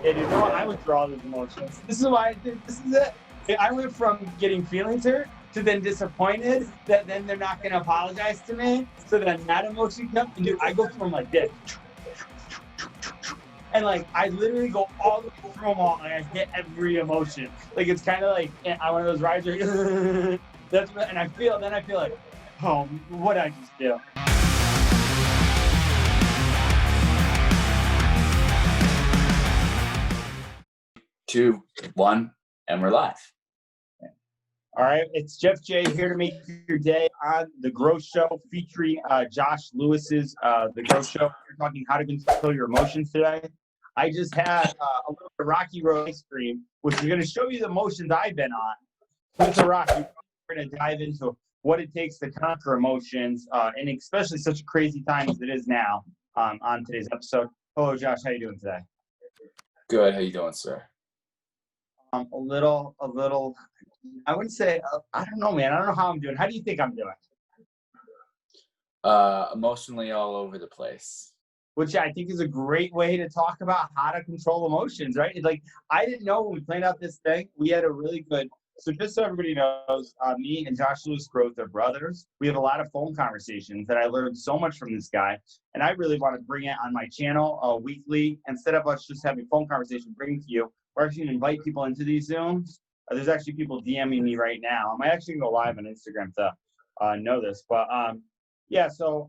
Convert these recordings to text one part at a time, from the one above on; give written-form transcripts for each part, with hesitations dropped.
And you know what? I withdraw those emotions. This is why this is it. I went from getting feelings hurt to then disappointed that then they're not going to apologize to me. So then that emotion comes, and dude, I go through them like this. And like, I literally go all the way through them all, and I hit every emotion. Like, it's kind of like on one of those rides where that's what, and I feel like, oh, what did I just do? 2, 1, and we're live. All right, it's Jeff J here to make your day on The Growth Show, featuring Josh Lewis's The Growth Show. We're talking how to control your emotions today. I just had a little Rocky Road ice cream, which is going to show you the emotions I've been on. With the Rocky, we're going to dive into what it takes to conquer emotions, and especially such a crazy time as it is now on today's episode. Hello, Josh. How you doing today? Good. How you doing, sir? A little, I wouldn't say, I don't know, man. I don't know how I'm doing. How do you think I'm doing? Emotionally all over the place. Which I think is a great way to talk about how to control emotions, right? It's like, I didn't know when we planned out this thing, we had a really good, so just so everybody knows, me and Josh Lewis Growth are brothers. We have a lot of phone conversations that I learned so much from this guy. And I really want to bring it on my channel weekly. Instead of us just having phone conversation, bring it to you. We're actually going to invite people into these Zooms. There's actually people DMing me right now. I might actually go live on Instagram to know this. But yeah, so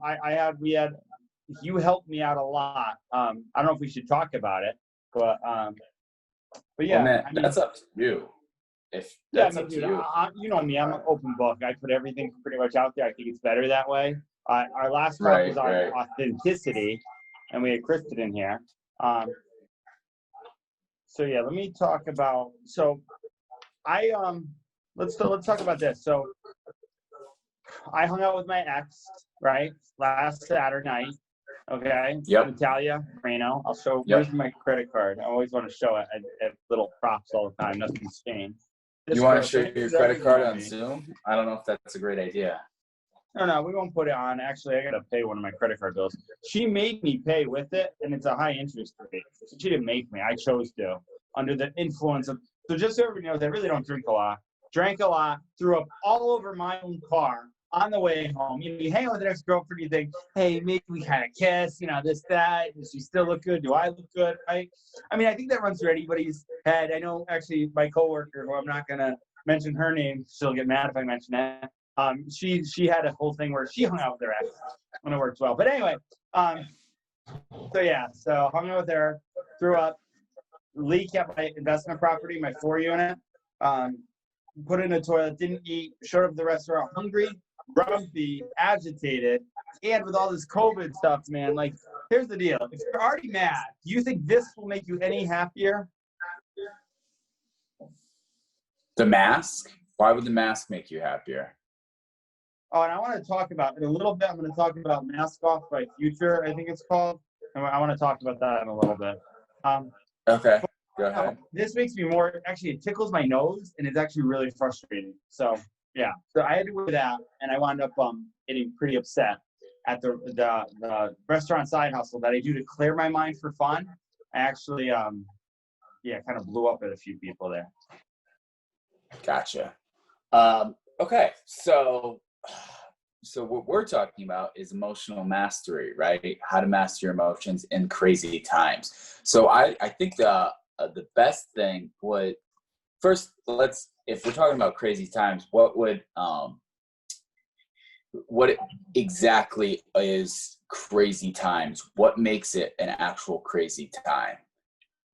you helped me out a lot. I don't know if we should talk about it, but yeah. Well, man, I mean, that's up to you. If that's up to you. You know me, I'm an open book. I put everything pretty much out there. I think it's better that way. Our last talk was on authenticity, and we had Kristen in here. So yeah, let me talk about. So let's talk about this. So I hung out with my ex, right, last Saturday night. Okay. Yep. Natalia Reno. I'll show. Yep. Here's my credit card. I always want to show it at little props all the time. Nothing's changed. You want to show your credit card on Zoom? I don't know if that's a great idea. No, we won't put it on. Actually, I got to pay one of my credit card bills. She made me pay with it, and it's a high interest rate. So she didn't make me. I chose to, under the influence of. So just so everybody knows, I really don't drink a lot. Drank a lot, threw up all over my own car on the way home. You hang out with an ex-girlfriend, you think, hey, maybe we kind of kiss, this, that. Does she still look good? Do I look good, right? I mean, I think that runs through anybody's head. I know, actually, my coworker, who I'm not going to mention her name, she'll get mad if I mention that. She had a whole thing where she hung out with her ex when it worked well. But anyway, so hung out with her, threw up, leak at my investment property, my 4-unit, put in a toilet, didn't eat, showed up at the restaurant hungry, grumpy, agitated, and with all this COVID stuff, man, like, here's the deal. If you're already mad, do you think this will make you any happier? The mask? Why would the mask make you happier? Oh, and I want to talk about, in a little bit, I'm going to talk about Mask Off by Future, I think it's called. And I want to talk about that in a little bit. Okay, go ahead. This makes me more, actually, it tickles my nose, and it's actually really frustrating. So, yeah. So I had to do that, and I wound up getting pretty upset at the restaurant side hustle that I do to clear my mind for fun. I actually, kind of blew up at a few people there. Gotcha. Okay, so what we're talking about is emotional mastery, right? How to master your emotions in crazy times. So I think the best thing would, first, if we're talking about crazy times, what exactly is crazy times? What makes it an actual crazy time?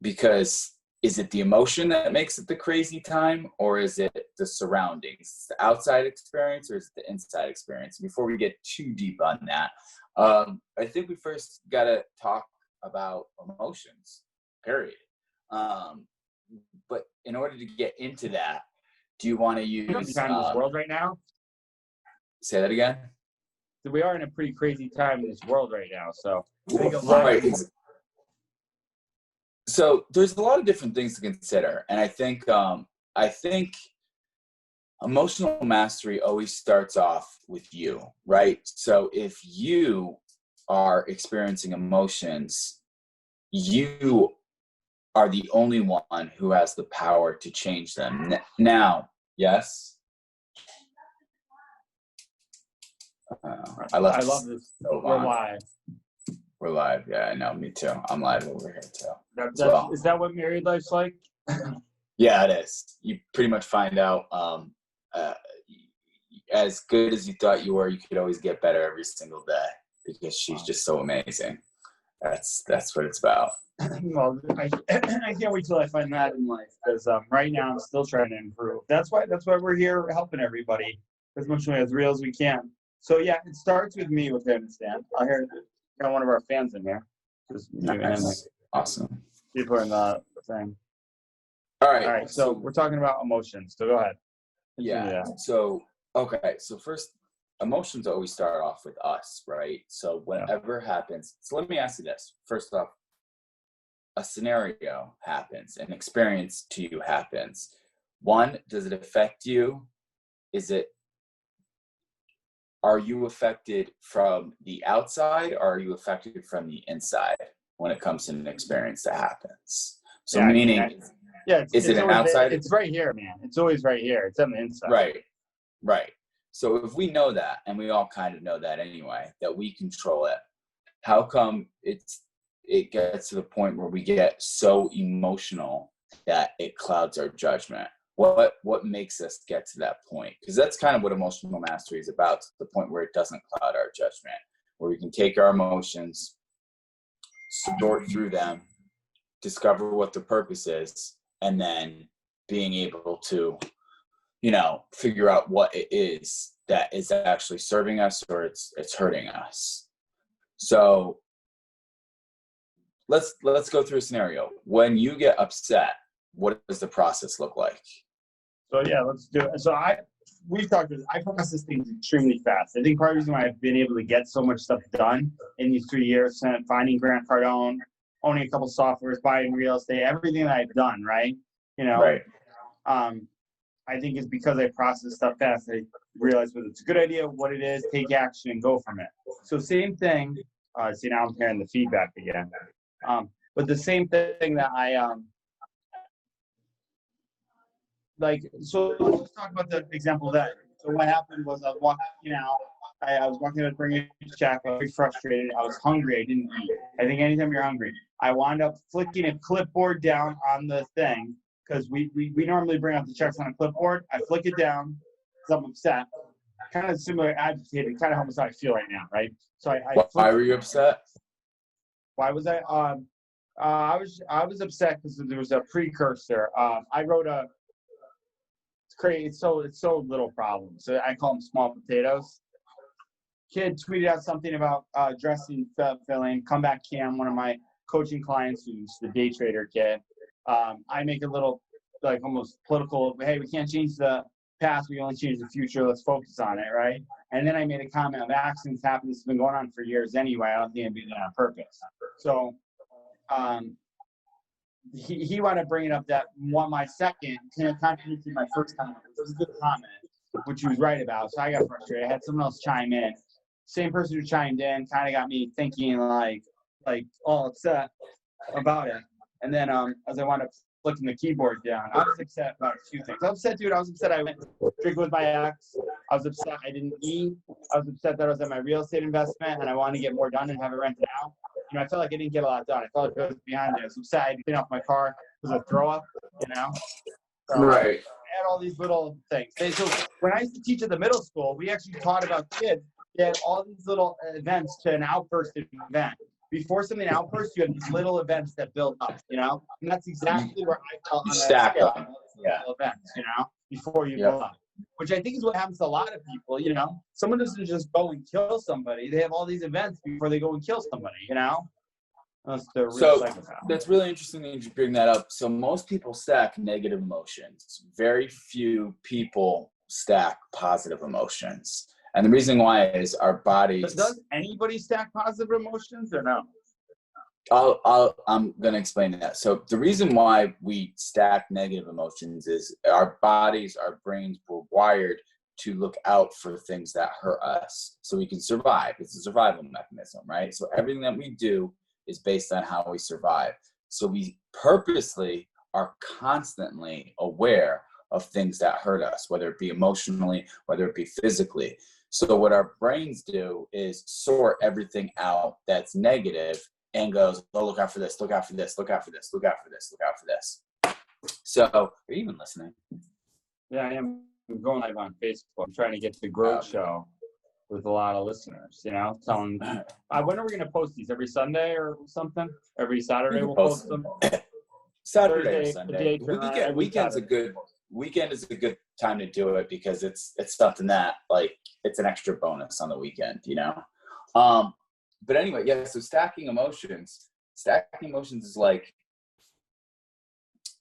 Because is it the emotion that makes it the crazy time, or is it the surroundings, the outside experience, or is it the inside experience? Before we get too deep on that, I think we first got to talk about emotions, period. But in order to get into that, do you want to use time in this world right now? Say that again. So we are in a pretty crazy time in this world right now. So right. So there's a lot of different things to consider, and I think emotional mastery always starts off with you, right? So if you are experiencing emotions, you are the only one who has the power to change them. Now, yes? I love this. So We're live. We're live. Yeah, I know. Me too. I'm live over here too. Is that what married life's like? Yeah, it is. You pretty much find out as good as you thought you were, you could always get better every single day because she's just so amazing. That's what it's about. Well, I can't wait till I find that in life, because right now I'm still trying to improve. That's why we're here helping everybody as much as real as we can. So yeah, it starts with me, which I understand. I hear got one of our fans in here. Nice. Awesome. People are in the thing. All All right. So we're talking about emotions. So go ahead. Yeah. So okay. So first, emotions always start off with us, right? So whatever happens. So let me ask you this. First off, a scenario happens, an experience to you happens. One, does it affect you? Are you affected from the outside, or are you affected from the inside when it comes to an experience that happens? So yeah, meaning, is it an outside? It's right here, man. It's always right here. It's on the inside. Right. So if we know that, and we all kind of know that anyway, that we control it, how come it gets to the point where we get so emotional that it clouds our judgment? What makes us get to that point? Because that's kind of what emotional mastery is about, to the point where it doesn't cloud our judgment, where we can take our emotions, sort through them, discover what the purpose is, and then being able to, figure out what it is that is actually serving us or it's hurting us. So let's go through a scenario. When you get upset, what does the process look like? So yeah, let's do it. So I process things extremely fast. I think part of the reason why I've been able to get so much stuff done in these 3 years, finding Grant Cardone, owning a couple softwares, buying real estate, everything that I've done, right? Right. I think it's because I process stuff fast. I realize whether it's a good idea, what it is, take action, and go from it. So same thing. See, now I'm hearing the feedback again. But the same thing that so let's talk about the example of that. So what happened was I was walking out. I was walking out bringing a check. I was frustrated. I was hungry. I didn't eat. I think anytime you're hungry, I wound up flicking a clipboard down on the thing, because we normally bring out the checks on a clipboard. I flick it down because I'm upset. Kind of similar, agitated, kind of almost how I feel right now, right? So why were you upset? Why was I? I was upset because there was a precursor. I wrote a. It's crazy. It's so little problem. So I call them small potatoes. Kid tweeted out something about dressing filling. Comeback Cam, one of my coaching clients, who's the day trader kid. I make a little, almost political. Hey, we can't change the past. We only change the future. Let's focus on it, right? And then I made a comment of accidents happen. This has been going on for years anyway. I don't think I'm doing it on purpose. So, he wound up bringing up that my second contradicted my first comment. It was a good comment, which he was right about. So I got frustrated. I had someone else chime in. Same person who chimed in kind of got me thinking like all upset about it. And then as I wound up flicking the keyboard down, I was upset about a few things. I was upset I went drinking with my ex. I was upset I didn't eat. I was upset that I was at my real estate investment and I wanted to get more done and have it rented out. I felt like I didn't get a lot done. I felt like I was behind it. I was upset I didn't clean off my car because of throw up, So, right. I had all these little things. So when I used to teach at the middle school, we actually taught about kids. They had all these little events to an outburst event. Before something outbursts, you have these little events that build up, And that's exactly where I felt on that scale. Events, before you blow up. Which I think is what happens to a lot of people, Someone doesn't just go and kill somebody. They have all these events before they go and kill somebody, That's the real psychopath. That's really interesting that you bring that up. So most people stack negative emotions. Very few people stack positive emotions. And the reason why is our bodies. Does anybody stack positive emotions or no? I'm going to explain that. So the reason why we stack negative emotions is our bodies, our brains were wired to look out for things that hurt us so we can survive. It's a survival mechanism, right? So everything that we do is based on how we survive. So we purposely are constantly aware of things that hurt us, whether it be emotionally, whether it be physically. So what our brains do is sort everything out that's negative and goes, oh, look out for this, look out for this, look out for this, look out for this, look out for this. So are you even listening? Yeah, I am. I'm going live on Facebook. I'm trying to get the growth show with a lot of listeners, you know, telling when are we going to post these? Every Sunday or something? Every Saturday we'll post them? Saturday Thursday, or Sunday. Weekend is a good time to do it because it's something that, like, it's an extra bonus on the weekend, you know? But anyway, yeah, so stacking emotions is like,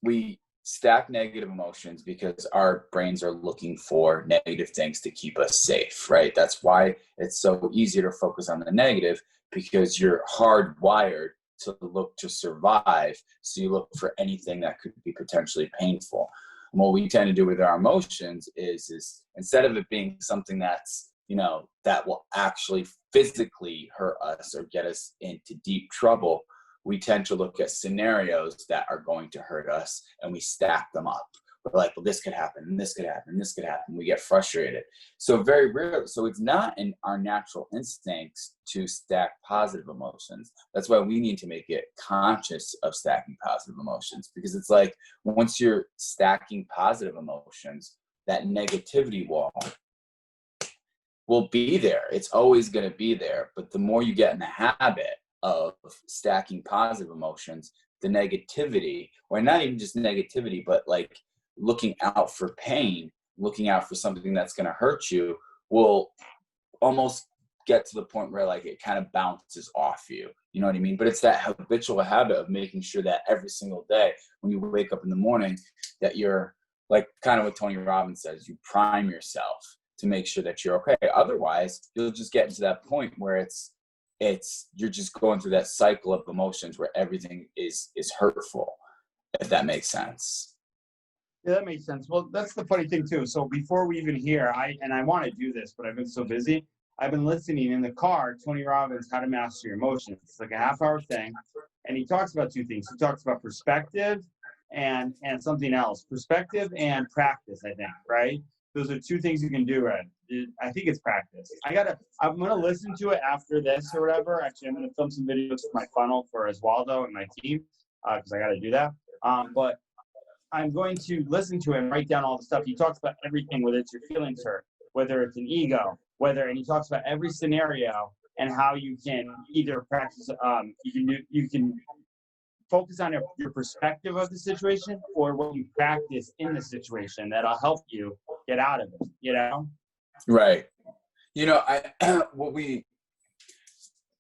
we stack negative emotions because our brains are looking for negative things to keep us safe, right? That's why it's so easy to focus on the negative, because you're hardwired to look to survive. So you look for anything that could be potentially painful. And what we tend to do with our emotions is instead of it being something that's, you know, that will actually physically hurt us or get us into deep trouble, we tend to look at scenarios that are going to hurt us and we stack them up. We're like, well, this could happen, and this could happen, and this could happen. We get frustrated. So very rarely, so it's not in our natural instincts to stack positive emotions. That's why we need to make it conscious of stacking positive emotions, because it's like, once you're stacking positive emotions, that negativity wall will be there. It's always going to be there. But the more you get in the habit of stacking positive emotions, the negativity, or not even just negativity, but like looking out for pain, looking out for something that's going to hurt you, will almost get to the point where, like, it kind of bounces off you. You know what I mean? But it's that habitual habit of making sure that every single day when you wake up in the morning, that you're, like, kind of what Tony Robbins says, you prime yourself to make sure that you're okay. Otherwise, you'll just get into that point where you're just going through that cycle of emotions where everything is hurtful, if that makes sense. Yeah, that makes sense. Well, that's the funny thing too. So before we even hear, I want to do this, but I've been so busy. I've been listening in the car, Tony Robbins, How to Master Your Emotions. It's like a half-hour thing. And he talks about two things. He talks about perspective and something else. Perspective and practice, I think, right? Those are two things you can do, right? I think it's practice. I'm going to listen to it after this or whatever. Actually, I'm going to film some videos for my funnel for Oswaldo and my team, because I got to do that. But I'm going to listen to him, write down all the stuff. He talks about everything, whether it's your feelings hurt, whether it's an ego, and he talks about every scenario and how you can either practice, you can focus on your perspective of the situation, or what you practice in the situation that'll help you get out of it, you know? Right. You know,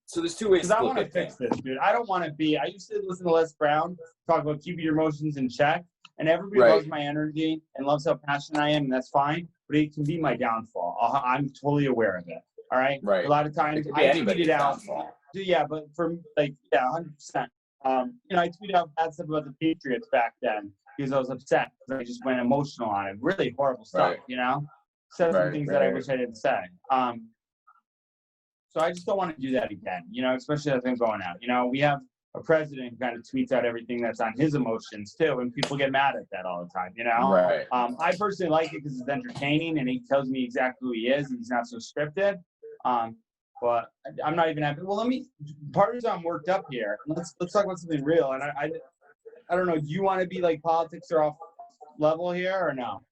so there's two ways to I want to fix this, dude. I don't want to be, I used to listen to Les Brown talk about keeping your emotions in check, and everybody loves my energy and loves how passionate I am, and that's fine, but it can be my downfall. I'm totally aware of it. All right. Right. A lot of times I tweet it out. Yeah, but for 100%. I tweet out bad stuff about the Patriots back then because I was upset because I just went emotional on it. Really horrible stuff, you know? Said some things that I wish I didn't say. So I just don't want to do that again, you know, especially as I'm going out. You know, we have a president who kind of tweets out everything that's on his emotions too, and people get mad at that all the time, you know? Right. I personally like it because it's entertaining and he tells me exactly who he is and he's not so scripted. But I'm not even happy. Well, part of the reason I'm worked up here, let's talk about something real. And I don't know, do you want to be like politics are off level here or no?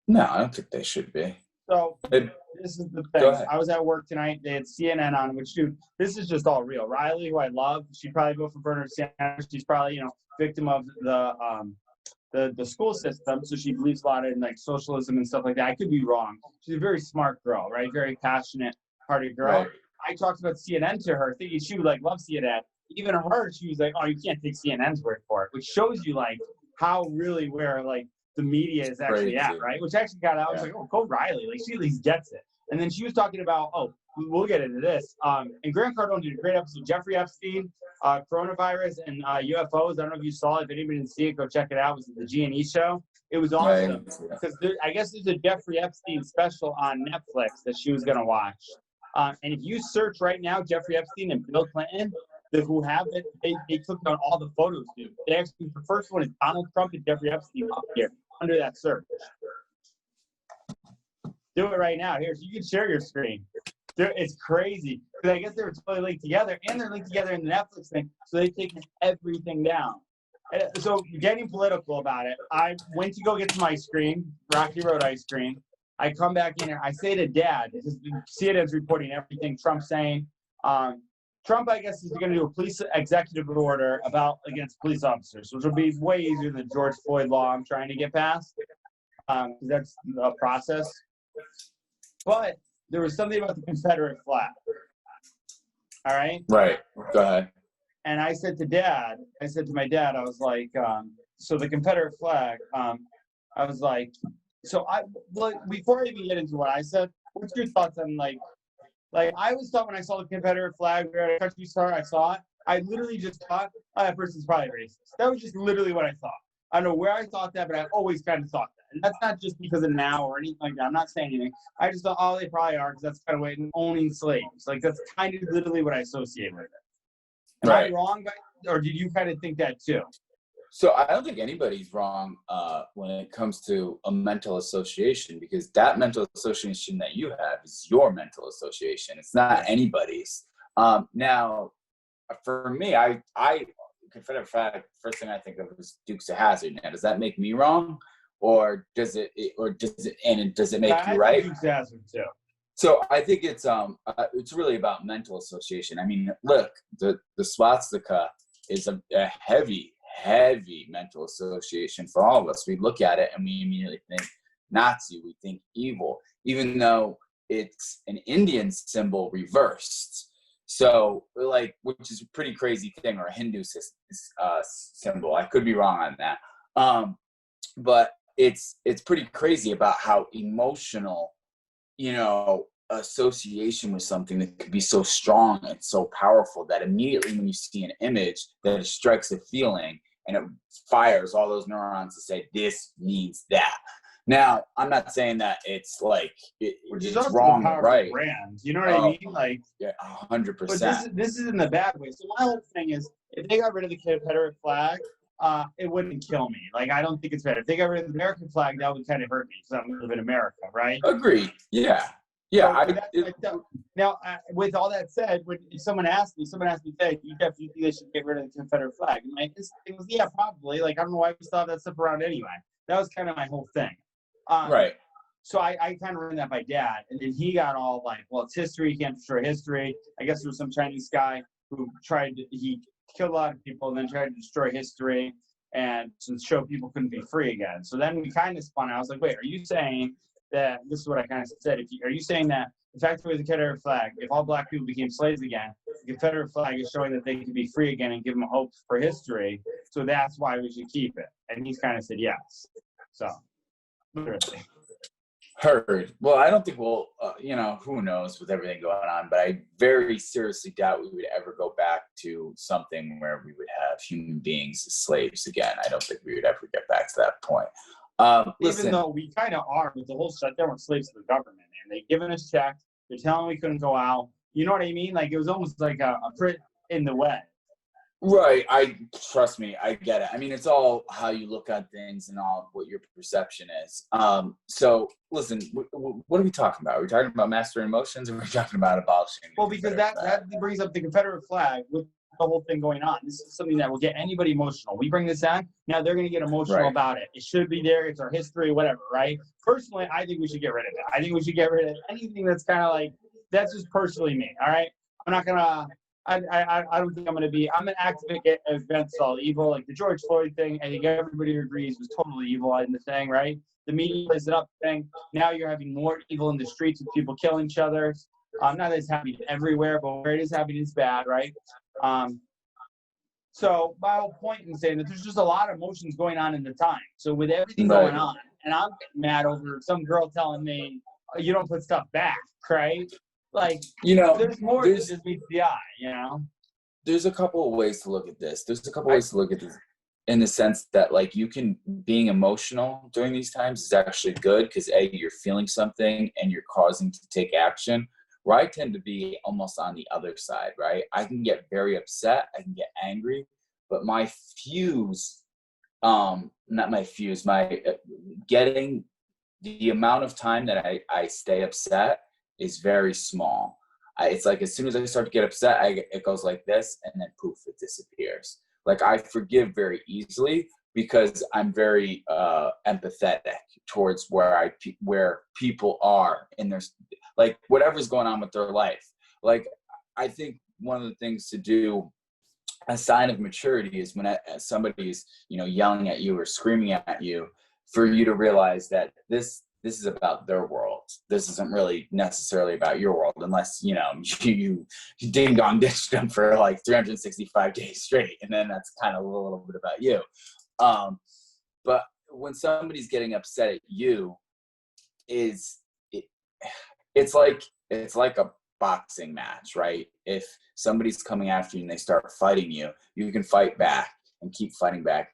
No, I don't think they should be. So this is the thing. I was at work tonight. They had CNN on, which, dude, this is just all real. Riley, who I love, she'd probably vote for Bernard Sanders. She's probably, you know, victim of the school system. So she believes a lot in like socialism and stuff like that. I could be wrong. She's a very smart girl, right? Very passionate party girl. Right. I talked about CNN to her, thinking she would like love CNN. Even her, she was like, "Oh, you can't take CNN's word for it," which shows you like how really where like the media is actually at, right? Which actually got out. I was like, "Oh, go Riley!" Like she at least gets it. And then she was talking about, we'll get into this. And Grant Cardone did a great episode. Jeffrey Epstein, coronavirus and UFOs. I don't know if you saw it. If anybody didn't see it, go check it out. It was the G&E show. It was awesome because I guess there's a Jeffrey Epstein special on Netflix that she was gonna watch. And if you search right now, Jeffrey Epstein and Bill Clinton, who have it, they took down all the photos, dude. They actually, the first one is Donald Trump and Jeffrey Epstein up here under that search. Do it right now. Here, so you can share your screen. It's crazy. Because I guess they were totally linked together, and they're linked together in the Netflix thing, so they've taken everything down. So getting political about it, I went to go get some ice cream, Rocky Road ice cream. I come back in here. I say to Dad, because CNN's reporting everything Trump's saying. Trump, I guess, is going to do a police executive order against police officers, which will be way easier than the George Floyd law I'm trying to get passed. Because that's a process. But there was something about the Confederate flag. All right? Right. Go ahead. And I said to my dad, I was like, so the Confederate flag, I was like, before I even get into what I said, what's your thoughts on like I always thought when I saw the Confederate flag at a country store, I saw it, I literally just thought, oh, that person's probably racist. That was just literally what I thought. I don't know where I thought that, but I always kind of thought that. And that's not just because of now or anything like that. I'm not saying anything. I just thought, oh, they probably are, because that's kind of way owning slaves. Like, that's kind of literally what I associate with it. Am I wrong, or did you kind of think that too? So I don't think anybody's wrong when it comes to a mental association, because that mental association that you have is your mental association. It's not anybody's. Now, for me, I Confederate flag, first thing I think of is Dukes of Hazzard. Now, does that make me wrong, or does it make you right? Dukes of Hazzard too. So I think it's really about mental association. I mean, look, the swastika is a heavy mental association for all of us. We look at it and we immediately think Nazi, we think evil, even though it's an Indian symbol reversed. So, like, which is a pretty crazy thing, or a Hindu symbol. I could be wrong on that. But it's pretty crazy about how emotional, association with something that could be so strong and so powerful that immediately when you see an image, that it strikes a feeling and it fires all those neurons to say, this means that. Now, I'm not saying that it's like which is it's wrong or right. Brand. You know what I mean? Like, yeah, 100%. But this is in the bad way. So my whole thing is, if they got rid of the Confederate flag, it wouldn't kill me. Like, I don't think it's better. If they got rid of the American flag, that would kind of hurt me because I live in America, right? Agreed. Yeah. Yeah. So now, with all that said, when someone asked me, hey, you definitely think they should get rid of the Confederate flag? And my thing was, yeah, probably. Like, I don't know why we still have that stuff around anyway. That was kind of my whole thing. Right. So I kind of ran that by Dad, and then he got all like, well, it's history, you can't destroy history. I guess there was some Chinese guy who he killed a lot of people and then tried to destroy history and to show people couldn't be free again. So then we kind of spun out. I was like, wait, are you saying that, this is what I kind of said, are you saying that the fact that with the Confederate flag, if all black people became slaves again, the Confederate flag is showing that they can be free again and give them hope for history, so that's why we should keep it? And he's kind of said yes. So, literally. Heard. Well, I don't think we'll, who knows with everything going on, but I very seriously doubt we would ever go back to something where we would have human beings as slaves again. I don't think we would ever get back to that point. Even though we kind of are, with the whole shutdown, we're slaves to the government, and they've given us checks. They're telling we couldn't go out. You know what I mean? Like, it was almost like a print in the way. Right. Trust me, I get it. I mean, it's all how you look at things and all what your perception is. So listen, what are we talking about? Are we talking about mastering emotions, or are we talking about abolishing? Well, because that brings up the Confederate flag with the whole thing going on. This is something that will get anybody emotional. We bring this on, now they're going to get emotional about it. It should be there. It's our history, whatever, right? Personally, I think we should get rid of it. I think we should get rid of anything that's kind of like, that's just personally me, all right? I'm not going to, I don't think I'm an activist against all evil. Like the George Floyd thing, I think everybody agrees was totally evil in the thing, right? The media plays it up thing. Now you're having more evil in the streets with people killing each other. Not that it's happening everywhere, but where it is happening is bad, right? So my whole point in saying that there's just a lot of emotions going on in the time. So with everything going on, and I'm getting mad over some girl telling me, oh, you don't put stuff back, right? Like, there's more than just meets the eye, There's a couple of ways to look at this. In the sense that, like, being emotional during these times is actually good because, A, you're feeling something and you're causing to take action, where I tend to be almost on the other side, right? I can get very upset, I can get angry, but my fuse, not my fuse, my getting the amount of time that I stay upset is very small. It's like as soon as I start to get upset, it goes like this, and then poof, it disappears. Like I forgive very easily because I'm very empathetic towards where people are in their, like whatever's going on with their life. Like I think one of the things to do, a sign of maturity, is when somebody's, yelling at you or screaming at you, for you to realize that this is about their world. This isn't really necessarily about your world, unless, you ding dong ditched them for like 365 days straight. And then that's kind of a little bit about you. But when somebody's getting upset at you, it's like a boxing match, right? If somebody's coming after you and they start fighting you, you can fight back and keep fighting back.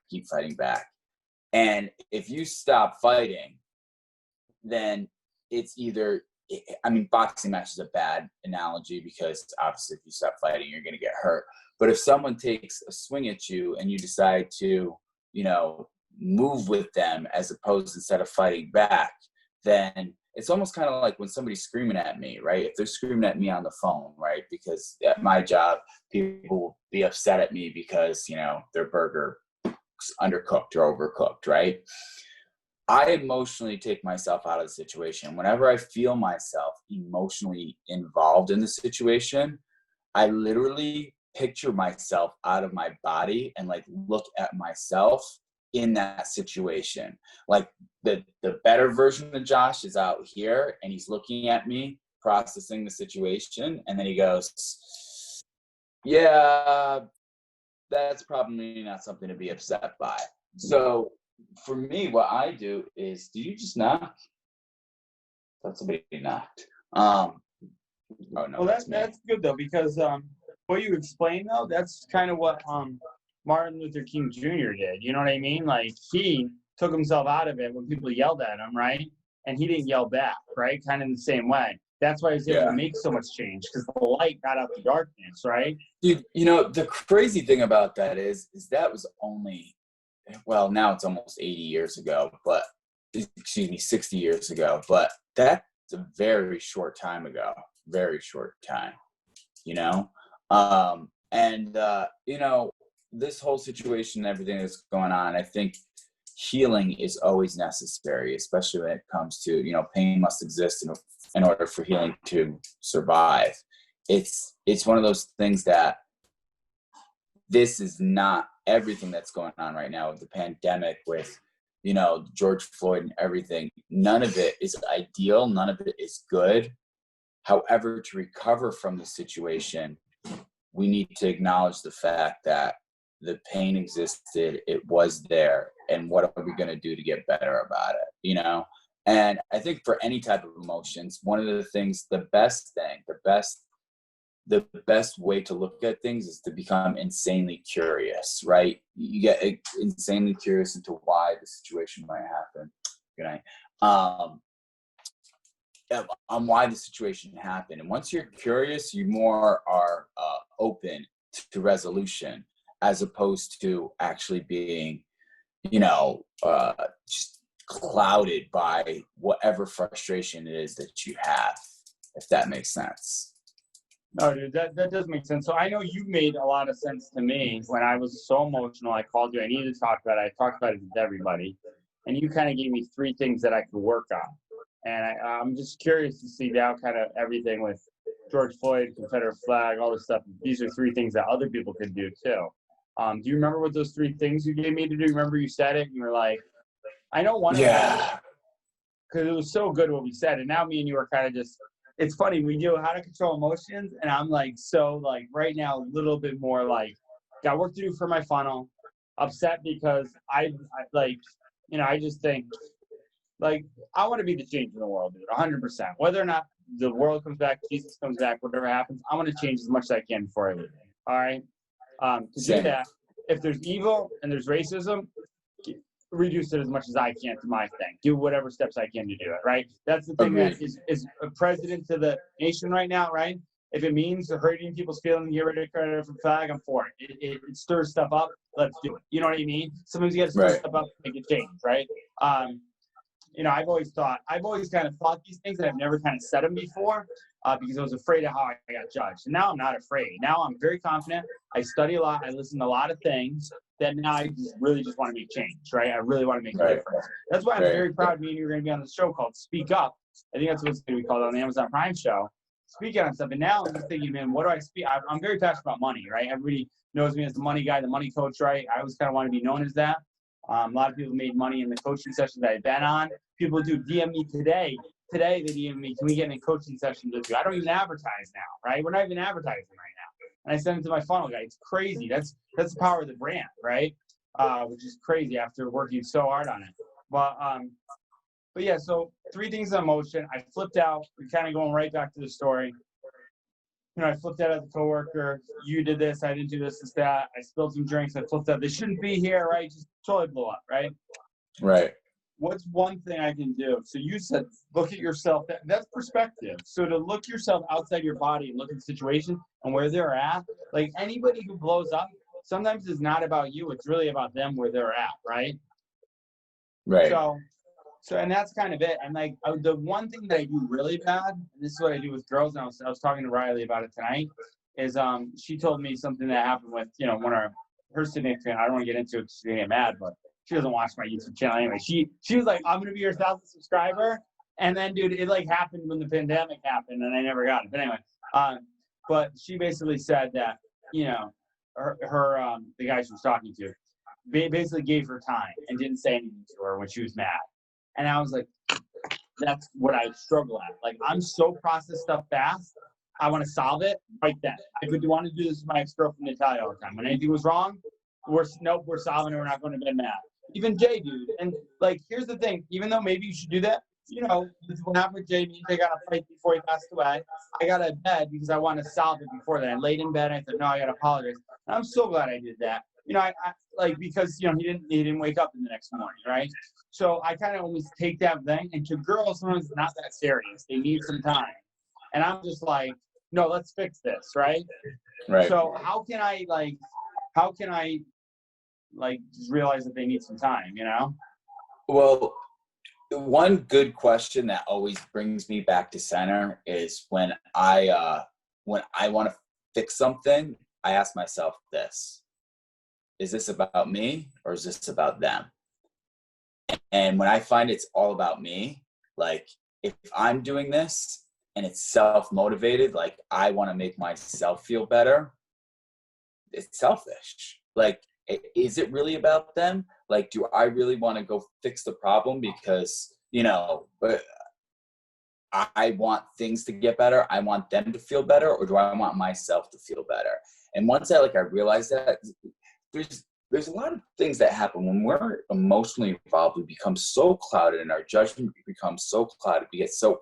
And if you stop fighting, then it's either, boxing match is a bad analogy because obviously if you stop fighting, you're going to get hurt. But if someone takes a swing at you and you decide to, move with them as opposed, instead of fighting back, then it's almost kind of like when somebody's screaming at me, right? If they're screaming at me on the phone, right? Because at my job, people will be upset at me because, their burger undercooked or overcooked, right? I emotionally take myself out of the situation. Whenever I feel myself emotionally involved in the situation, I literally picture myself out of my body and like look at myself in that situation. Like the better version of Josh is out here and he's looking at me, processing the situation, and then he goes, yeah, that's probably not something to be upset by. So for me, what I do is, did you just knock? I thought somebody knocked. Oh no. Well, that's good though, because what you explained though, that's kind of what Martin Luther King Jr. did. You know what I mean? Like he took himself out of it when people yelled at him, right? And he didn't yell back, right? Kind of in the same way. That's why he was able to make so much change, because the light got out the darkness, right? Dude, the crazy thing about that is that was only, well, now it's almost 80 years ago, but 60 years ago, but that's a very short time ago, this whole situation and everything that's going on, I think healing is always necessary, especially when it comes to, pain must exist in order for healing to survive. It's one of those things that this is not everything that's going on right now with the pandemic, with, George Floyd and everything. None of it is ideal. None of it is good. However, to recover from the situation, we need to acknowledge the fact that the pain existed, it was there, and what are we going to do to get better about it, And I think for any type of emotions, one of the things, the best way to look at things is to become insanely curious, right? You get insanely curious into why the situation might happen. Good night. On why the situation happened. And once you're curious, you more are open to resolution, as opposed to actually being, just clouded by whatever frustration it is that you have, if that makes sense. No, dude, that does make sense. So I know you made a lot of sense to me when I was so emotional. I called you. I needed to talk about it. I talked about it with everybody. And you kind of gave me 3 things that I could work on. And I'm just curious to see now kind of everything with George Floyd, Confederate flag, all this stuff. These are 3 things that other people could do too. Do you remember what those 3 things you gave me to do? Remember you said it and you were like, I know one of them, because it was so good what we said. And now me and you are kind of just, it's funny, we do how to control emotions. And I'm like, so like right now, a little bit more like, got work to do for my funnel, upset because I just think, like, I want to be the change in the world, dude, 100%. Whether or not the world comes back, Jesus comes back, whatever happens, I want to change as much as I can before I leave. All right? To do that, if there's evil and there's racism, reduce it as much as I can to my thing. Do whatever steps I can to do it, right? That's the thing that is a president to the nation right now, right? If it means hurting people's feelings, get rid of the different flag, I'm for it. It stirs stuff up. Let's do it. You know what I mean? Sometimes you got to stir stuff up to make it change, right? I've always kind of thought these things, and I've never kind of said them before because I was afraid of how I got judged. And now I'm not afraid. Now I'm very confident. I study a lot. I listen to a lot of things that now I really just want to make change, right? I really want to make a difference. That's why I'm very proud me and you're going to be on the show called Speak Up. I think that's what it's going to be called on the Amazon Prime show. Speak on stuff. And now I'm just thinking, man, what do I speak? I'm very passionate about money, right? Everybody knows me as the money guy, the money coach, right? I always kind of want to be known as that. A lot of people made money in the coaching sessions that I've been on. People do DM me today. Today they DM me, can we get in a coaching session with you? I don't even advertise now, right? We're not even advertising right now. And I send it to my funnel guy. It's crazy. That's the power of the brand, right? Which is crazy after working so hard on it. But yeah, so 3 things in motion. I flipped out. We're kind of going right back to the story. I flipped out as a coworker. You did this. I didn't do this, that. I spilled some drinks. I flipped out. They shouldn't be here, right? Just totally blew up, right? Right. What's one thing I can do? So you said, look at yourself. That's perspective. So to look yourself outside your body and look at the situation and where they're at, like anybody who blows up, sometimes it's not about you. It's really about them where they're at, right? Right. So, and that's kind of it. And like the one thing that I do really bad, and this is what I do with girls, and I was talking to Riley about it tonight, is she told me something that happened with, one of her significant, I don't want to get into it because she's going to get mad, but she doesn't watch my YouTube channel anyway. She was like, I'm going to be your 1,000th subscriber. And then, dude, it like happened when the pandemic happened and I never got it. But anyway, but she basically said that, her the guy she was talking to basically gave her time and didn't say anything to her when she was mad. And I was like, that's what I struggle at. Like, I'm so process stuff fast. I want to solve it right then. I could want to do this with my ex-girlfriend Natalia all the time. When anything was wrong, we're solving it. We're not going to bed mad. Even Jay, dude. And like, here's the thing. Even though maybe you should do that, this is what happened with Jay. They got a fight before he passed away. I got out of bed because I wanted to solve it before that. I laid in bed. And I said, no, I got to apologize. And I'm so glad I did that. Because he didn't wake up in the next morning, right? So I kind of always take that thing. And to girls, sometimes it's not that serious. They need some time. And I'm just like, no, let's fix this, right? Right. So how can I just realize that they need some time, Well, one good question that always brings me back to center is when I want to fix something, I ask myself this: is this about me or is this about them? And when I find it's all about me, like if I'm doing this and it's self-motivated, like I want to make myself feel better, it's selfish. Like, is it really about them? Like, do I really want to go fix the problem because, I want things to get better, I want them to feel better, or do I want myself to feel better? And once I realized that, there's a lot of things that happen when we're emotionally involved. We become so clouded and our judgment becomes so clouded.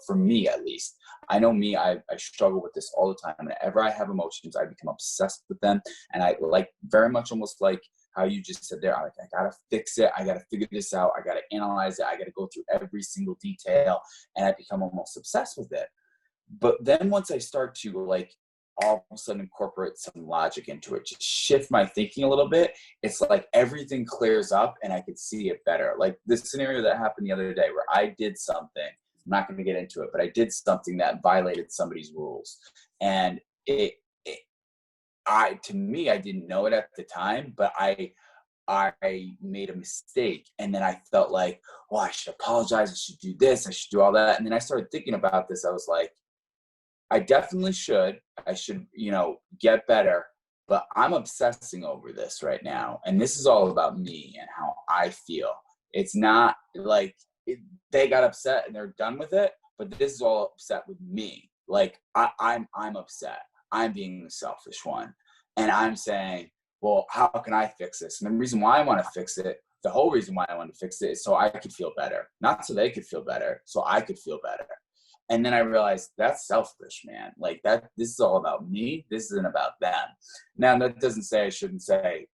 For me at least, I know me, I struggle with this all the time. Whenever I have emotions, I become obsessed with them. And I very much almost like how you just said there, I gotta fix it. I gotta figure this out. I gotta analyze it. I gotta go through every single detail. And I become almost obsessed with it. But then once I start to all of a sudden incorporate some logic into it, just shift my thinking a little bit, it's like everything clears up and I could see it better. Like this scenario that happened the other day where I did something, I'm not going to get into it, but I did something that violated somebody's rules. And I didn't know it at the time, but I made a mistake. And then I felt like, well, I should apologize. I should do this. I should do all that. And then I started thinking about this. I was like, I definitely should. I should, get better. But I'm obsessing over this right now. And this is all about me and how I feel. It's not like they got upset and they're done with it. But this is all upset with me. Like I'm upset. I'm being the selfish one. And I'm saying, well, how can I fix this? And the reason why I want to fix it, the whole reason why I want to fix it is so I could feel better. Not so they could feel better, so I could feel better. And then I realized that's selfish, man. This is all about me. This isn't about them. Now, that doesn't say I shouldn't say,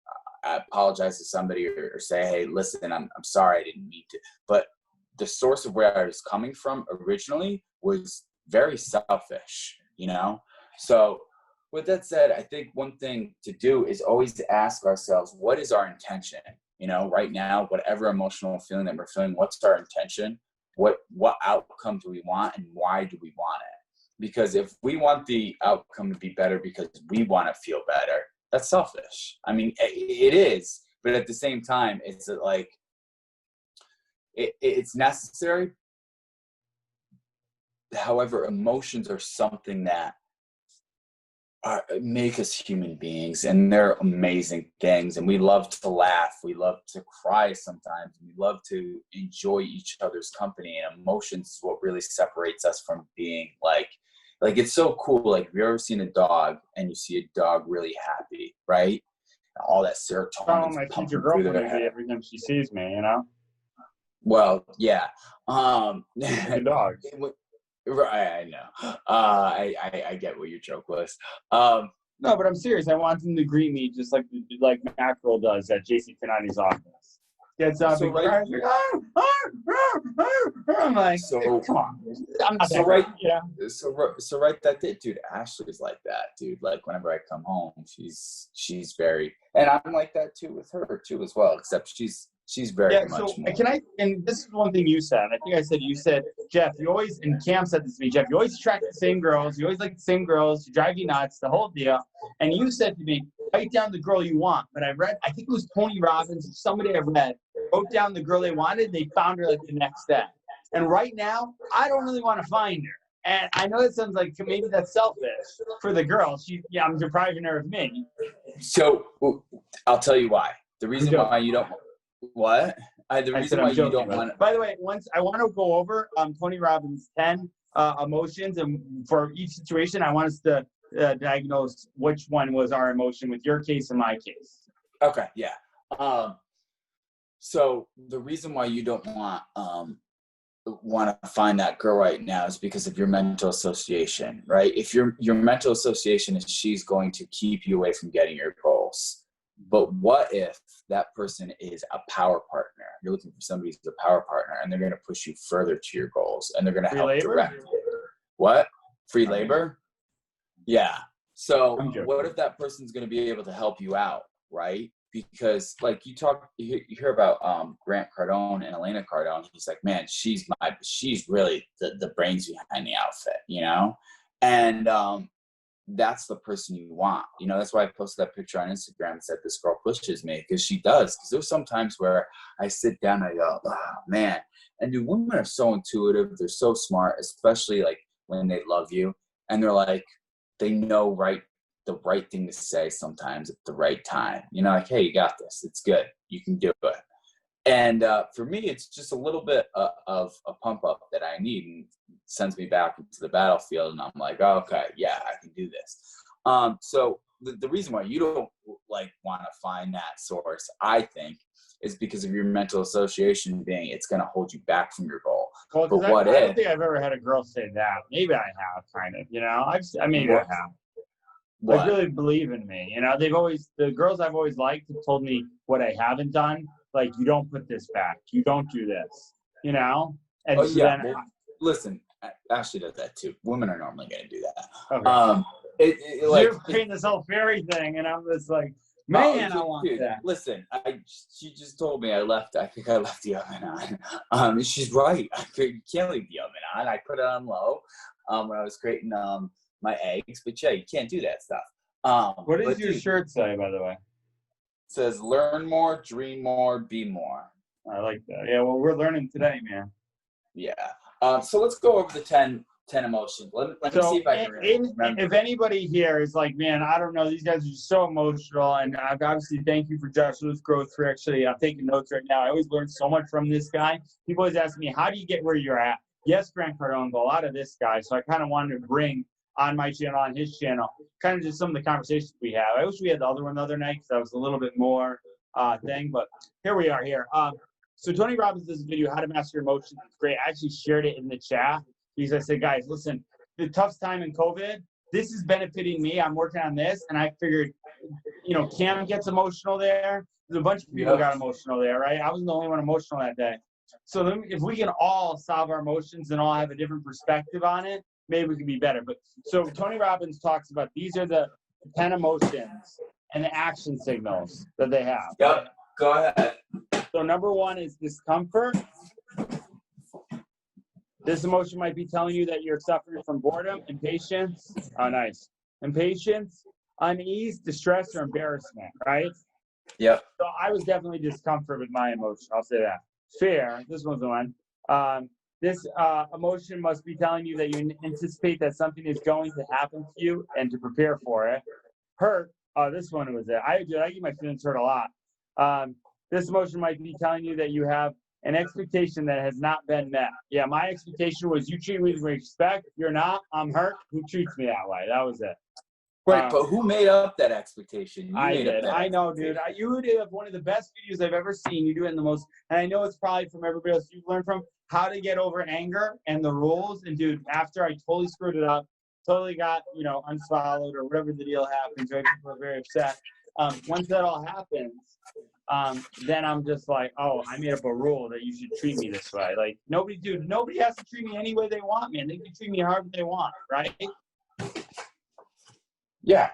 apologize to somebody or say, hey, listen, I'm sorry, I didn't mean to. But the source of where I was coming from originally was very selfish, you know? So with that said, I think one thing to do is always ask ourselves, what is our intention? You know, right now, whatever emotional feeling that we're feeling, what's our intention? What outcome do we want, and why do we want it? Because if we want the outcome to be better because we want to feel better, that's selfish. I mean, it is, but at the same time, it's like, it's necessary. However, emotions are something that make us human beings, and they're amazing things, and we love to laugh, we love to cry sometimes, we love to enjoy each other's company, and emotions is what really separates us from being like it's so cool. Like, have you ever seen a dog and you see a dog really happy, right? All that serotonin. My future girlfriend every time she sees me, you know. Well, yeah. The dog. Right, I know. I get what your joke was. No, but I'm serious. I want them to greet me just like Mackerel does at JC Finani's office. Gets up and cries. I'm like, so, come on. I'm not so right, yeah. So right, that did, dude. Ashley's like that, dude. Like, whenever I come home, she's very, and I'm like that too with her too as well. Except she's very much more. And this is one thing you said. You said, Jeff, you always, and Cam said this to me, Jeff, you always attract the same girls. You always like the same girls. You drive you nuts, the whole deal. And you said to me, write down the girl you want. But I think it was Tony Robbins, somebody I read, wrote down the girl they wanted. They found her like the next day. And right now, I don't really want to find her. And I know it sounds like maybe that's selfish for the girl. I'm depriving her of me. So I'll tell you why. The reason why you don't. What? The reason why you don't want. By the way, once I want to go over Tony Robbins' 10 emotions, and for each situation, I want us to diagnose which one was our emotion with your case and my case. Okay. Yeah. So the reason why you don't want to find that girl right now is because of your mental association, right? If your mental association is she's going to keep you away from getting your goals. But what if that person is a power partner? You're looking for somebody who's a power partner, and they're going to push you further to your goals, and they're going to help direct you. What? Free labor? Yeah. So what if that person's going to be able to help you out, right? Because like you hear about Grant Cardone and Elena Cardone. He's like, man, she's really the brains behind the outfit, you know? And that's the person you want. You know, that's why I posted that picture on Instagram and said, this girl pushes me, because she does. Because there's some times where I sit down and I go, oh, man. And dude, women are so intuitive. They're so smart, especially like when they love you. And they're like, they know the right thing to say sometimes at the right time. You know, like, hey, you got this. It's good. You can do it. And for me, it's just a little bit of a pump up that I need, and sends me back into the battlefield. And I'm like, oh, okay, yeah, I can do this. So the reason why you don't like want to find that source, I think, is because of your mental association being it's going to hold you back from your goal. Well, but I don't think I've ever had a girl say that. Maybe I have, kind of. You know, I have. Like, really believe in me. You know, the girls I've always liked have told me what I haven't done. Like, you don't put this back. You don't do this. You know? And listen, Ashley does that too. Women are normally going to do that. Okay. You're creating this whole fairy thing, and I'm just like, man, I want that. Listen, she just told me I think I left the oven on. She's right. You can't leave the oven on. I put it on low when I was creating my eggs, but yeah, you can't do that stuff. What does your shirt say, by the way? It says, learn more, dream more, be more. I like that. Yeah, well, we're learning today, man. Yeah. So let's go over the 10 emotions. Let me see if I can remember. If anybody here is like, man, I don't know, these guys are just so emotional, and obviously thank you for Joshua's growth for actually taking notes right now. I always learn so much from this guy. People always ask me, how do you get where you're at? Yes, Grant Cardone, but a lot of this guy. So I kind of wanted to bring on my channel, on his channel, kind of just some of the conversations we have. I wish we had the other one the other night, because that was a little bit more thing, but here we are here. So Tony Robbins does a video, How to Master Your Emotions. It's great. I actually shared it in the chat, because I said, guys, listen, the tough time in COVID, this is benefiting me. I'm working on this, and I figured Cam gets emotional there. There's a bunch of people got emotional there, right? I wasn't the only one emotional that day. So then if we can all solve our emotions and all have a different perspective on it, maybe we can be better. But so Tony Robbins talks about these are the 10 emotions and the action signals that they have. Yep. Go ahead. So number 1 is discomfort. This emotion might be telling you that you're suffering from boredom, impatience. Oh, nice. Impatience, unease, distress, or embarrassment, right? Yep. So I was definitely discomfort with my emotion. I'll say that. Fear, this one's the one. This emotion must be telling you that you anticipate that something is going to happen to you and to prepare for it. Hurt, this one was it. I get my feelings hurt a lot. This emotion might be telling you that you have an expectation that has not been met. Yeah, my expectation was you treat me with respect. You're not. I'm hurt. Who treats me that way? That was it. Right, but who made up that expectation? I did. I know, dude. You did one of the best videos I've ever seen. You do it in the most, and I know it's probably from everybody else you've learned from, how to get over anger and the rules. And dude, after I totally screwed it up, totally got, unfollowed or whatever the deal happens, right? People are very upset. Once that all happens, then I'm just like, oh, I made up a rule that you should treat me this way. Like nobody has to treat me any way they want, man. They can treat me however they want, right? Yeah,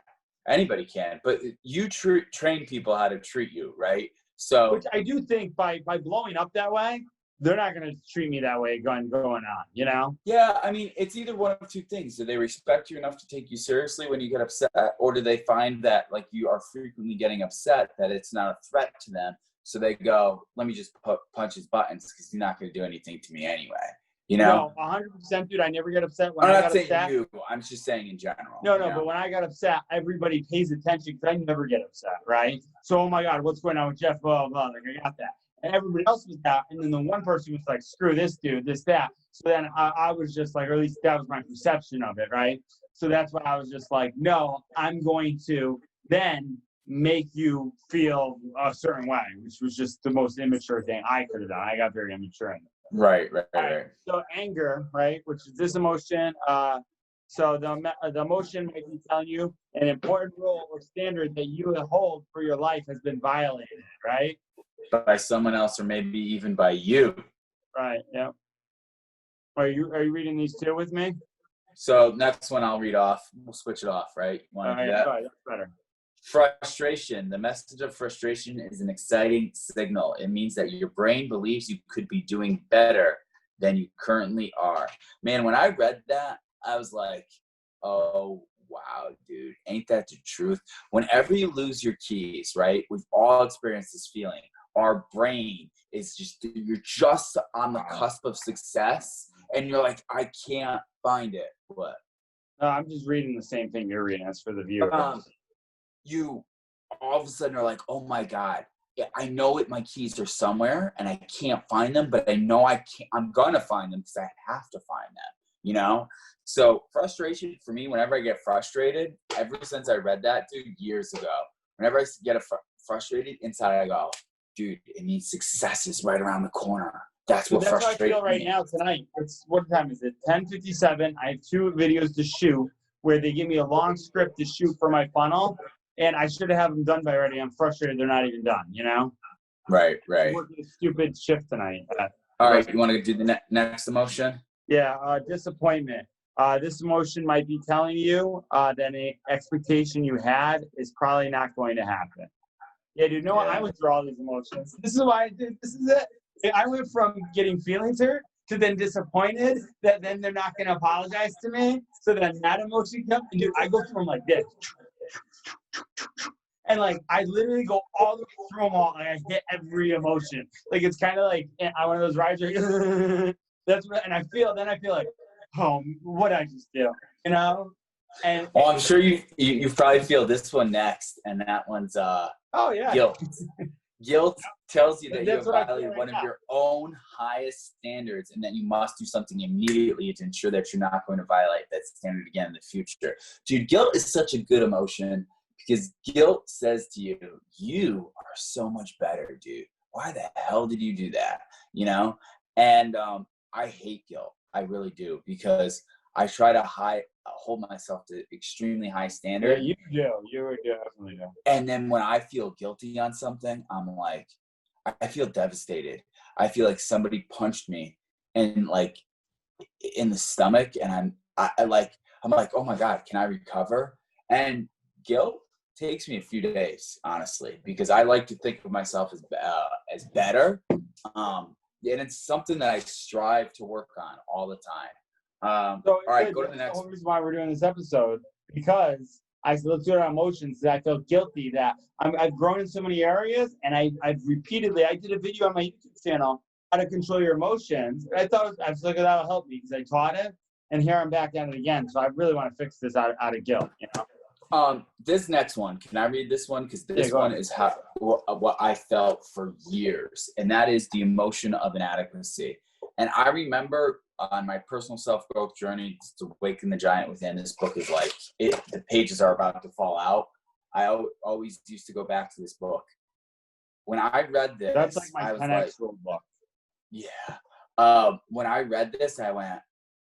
anybody can, but you train people how to treat you, right? So, which I do think by blowing up that way, they're not going to treat me that way going on, Yeah, I mean, it's either one of two things. Do they respect you enough to take you seriously when you get upset, or do they find that, like, you are frequently getting upset, that it's not a threat to them, so they go, let me just punch his buttons because he's not going to do anything to me anyway. No, 100%, dude. I never get upset when I'm I not got saying upset. you. I'm just saying in general. No, but when I got upset, everybody pays attention because I never get upset, right? So, oh my God, what's going on with Jeff? Blah, blah, like I got that. And everybody else was that. And then the one person was like, screw this dude, this, that. So then I was just like, or at least that was my perception of it, right? So that's why I was just like, no, I'm going to then make you feel a certain way, which was just the most immature thing I could have done. I got very immature in it. Right. So anger, right, which is this emotion. So the emotion might be telling you an important rule or standard that you hold for your life has been violated, right? By someone else, or maybe even by you. Right. Yeah. Are you reading these two with me? So next one I'll read off. We'll switch it off, right? You want to do that? Right, that's better. Frustration. The message of frustration is an exciting signal. It means that your brain believes you could be doing better than you currently are. Man, when I read that, I was like, oh, wow, dude, ain't that the truth? Whenever you lose your keys, right? We've all experienced this feeling. Our brain is you're just on the cusp of success, and you're like, I can't find it. What? No, I'm just reading the same thing you're reading. That's for the viewers. You all of a sudden are like, oh my God, I know my keys are somewhere and I can't find them, but I know I'm gonna find them because I have to find them, So frustration for me, whenever I get frustrated, ever since I read that, dude, years ago, whenever I get frustrated inside, I go, dude, it means success is right around the corner. That's what frustrates me. That's how I feel right now tonight. What time is it? 10:57. I have 2 videos to shoot where they give me a long script to shoot for my funnel. And I should have them done by already. I'm frustrated they're not even done, Right. I'm working a stupid shift tonight. All right, you want to do the next emotion? Yeah, disappointment. This emotion might be telling you that an expectation you had is probably not going to happen. Yeah, dude, what? I went through all these emotions. This is why, dude, this is it. I went from getting feelings hurt to then disappointed that then they're not going to apologize to me. So then that emotion comes, and dude, I go through them like this. And like I literally go all the way through them all, and I hit every emotion. Like it's kind of like one of those rides where that's what, and I feel like, oh, what I just do, And well, I'm sure you probably feel this one next, and that one's guilt. Guilt tells you that you have violated one of your own highest standards, and that you must do something immediately to ensure that you're not going to violate that standard again in the future. Dude, guilt is such a good emotion because guilt says to you, you are so much better, dude. Why the hell did you do that? And I hate guilt. I really do, because I try to hold myself to extremely high standard. Yeah, you do. You definitely do. And then when I feel guilty on something, I'm like, I feel devastated. I feel like somebody punched me and like in the stomach, and I'm like, oh my God, can I recover? And guilt takes me a few days, honestly, because I like to think of myself as better. And it's something that I strive to work on all the time. So all right, good. go to the That's next the whole one. reason why we're doing this episode, because I looked at our emotions that I felt guilty that I've grown in so many areas, and I've repeatedly, I did a video on my YouTube channel, how to control your emotions. And I was like, that'll help me because I taught it, and here I'm back at it again. So I really want to fix this out of guilt, you know? This next one, can I read this one? Because this one is what I felt for years, and that is the emotion of inadequacy. And I remember on my personal self-growth journey to Awaken the Giant Within, this book is like, the pages are about to fall out. I always used to go back to this book. When I read this, that's like my 10X rule book. Yeah. When I read this, I went,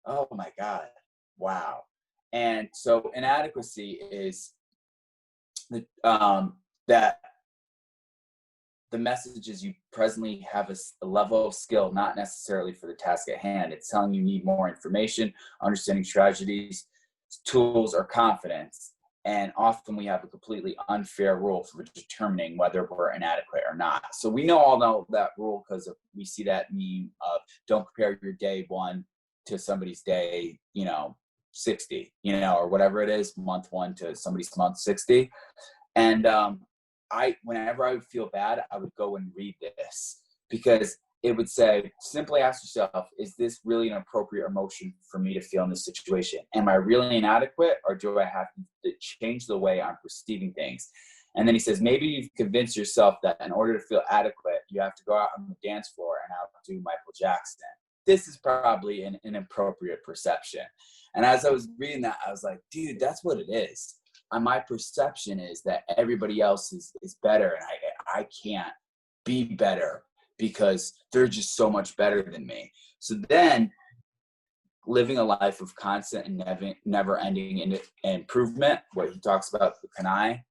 oh my God, wow. And so inadequacy is that the message is you presently have a level of skill, not necessarily for the task at hand. It's telling you need more information, understanding strategies, tools, or confidence. And often we have a completely unfair rule for determining whether we're inadequate or not. So we all know that rule because we see that meme of don't compare your day 1 to somebody's day, 60, or whatever it is, month 1 to somebody's month 60. And whenever I would feel bad, I would go and read this because it would say, simply ask yourself, is this really an appropriate emotion for me to feel in this situation? Am I really inadequate, or do I have to change the way I'm perceiving things? And then he says, maybe you've convinced yourself that in order to feel adequate, you have to go out on the dance floor and outdo Michael Jackson. This is probably an inappropriate perception. And as I was reading that, I was like, dude, that's what it is. My perception is that everybody else is better, and I can't be better because they're just so much better than me. So then living a life of constant and never-ending improvement, what he talks about with Cunningham,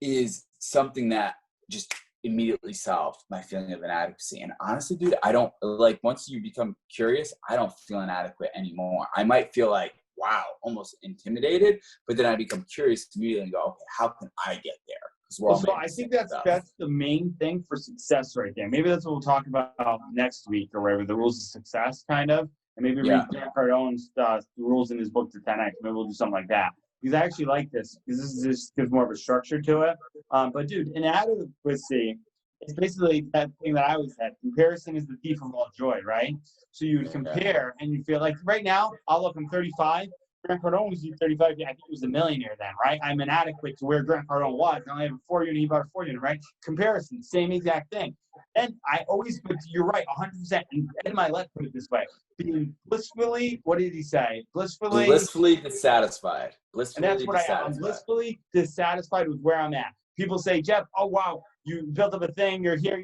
is something that just immediately solved my feeling of inadequacy. And honestly, dude, I don't like, once you become curious, I don't feel inadequate anymore. I might feel like, wow, almost intimidated, but then I become curious immediately and go, okay, how can I get there? So I think that's the main thing for success right there. Maybe that's what we'll talk about next week or whatever, the rules of success kind of, and maybe read Grant Cardone's rules in his book to 10X. Maybe we'll do something like that. Because I actually like this, because this gives more of a structure to it. But dude, inadequacy is basically that thing that I always had. Comparison is the thief of all joy, right? So you would compare and you feel like right now, I'm 35. Grant Cardone was 35. I think he was a millionaire then, right? I'm inadequate to where Grant Cardone was. I only have a 4 unit, he bought a 4 unit, right? Comparison, same exact thing. And I always, but you're right, 100%. And Ed Milet put it this way: being blissfully, what did he say? Blissfully dissatisfied. And that's what I am. I'm blissfully dissatisfied with where I'm at. People say, Jeff, oh wow, you built up a thing, you're here.